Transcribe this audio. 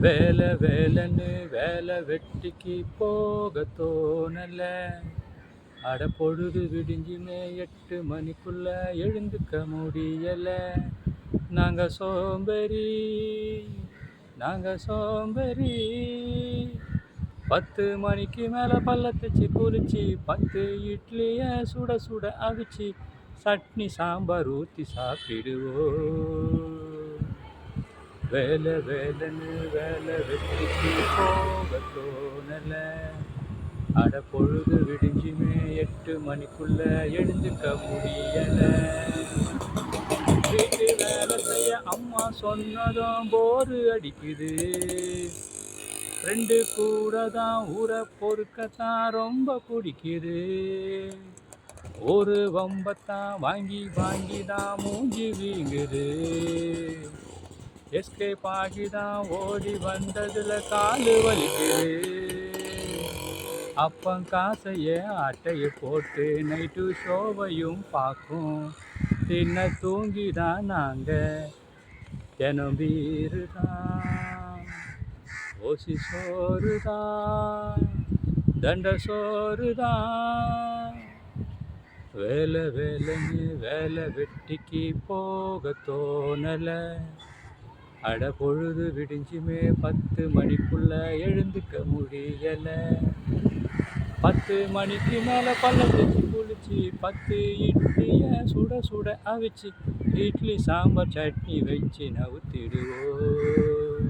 வேலை வேலைன்னு வேலை வெட்டிக்கு போக தோணல. அட பொழுது விடிஞ்சுமே 8 மணிக்குள்ள எழுந்துக்க முடியல. நாங்க சோம்பேறி, நாங்க சோம்பேறி. 10 மணிக்கு மேல பல்ல தேச்சு குளிச்சு 10 இட்லிய சுட சுட அவிச்சு சட்னி சாம்பார் ஊத்தி சாப்பிடுவோம். வேலை வேலைன்னு வேலை வெட்டிக்கு போக தோணல. அட பொழுது விடிஞ்சுமே 8 மணிக்குள்ள எழுந்துக்க முடியல. வீட்டு வேலை செய்ய அம்மா சொன்னதும் போரு அடிக்குது. ஃப்ரெண்டு கூட தான் ஊரை பொறுக்கத்தான் ரொம்ப பிடிக்குது. ஒரு வம்பத்தான் வாங்கி வாங்கி தான் மூஞ்சி வீங்குது. எஸ்கேப் ஆகி தான் ஓடி வந்ததுல காலு வலிக்குது. அப்பம் காசைய அட்டையை போட்டு நைட்டு ஷோவையும் பார்க்கும். தின்ன தூங்கி தான் நாங்க தினம் பீரு தான், ஓசி சோறு தான், தண்ட சோறு தான். வேலை வேலைன்னு வேலை வெட்டிக்கு போக தோணல. அட பொழுது விடிஞ்சுமே 10 மணிக்குள்ள எழுந்துக்க முடியல. 10 மணிக்கு மேல பல்ல தேச்சு குளிச்சு 10 இட்லிய சுட சுட அவிச்சு இட்லி சாம்பார் சட்னி வச்சு நவுத்திடுவோம்.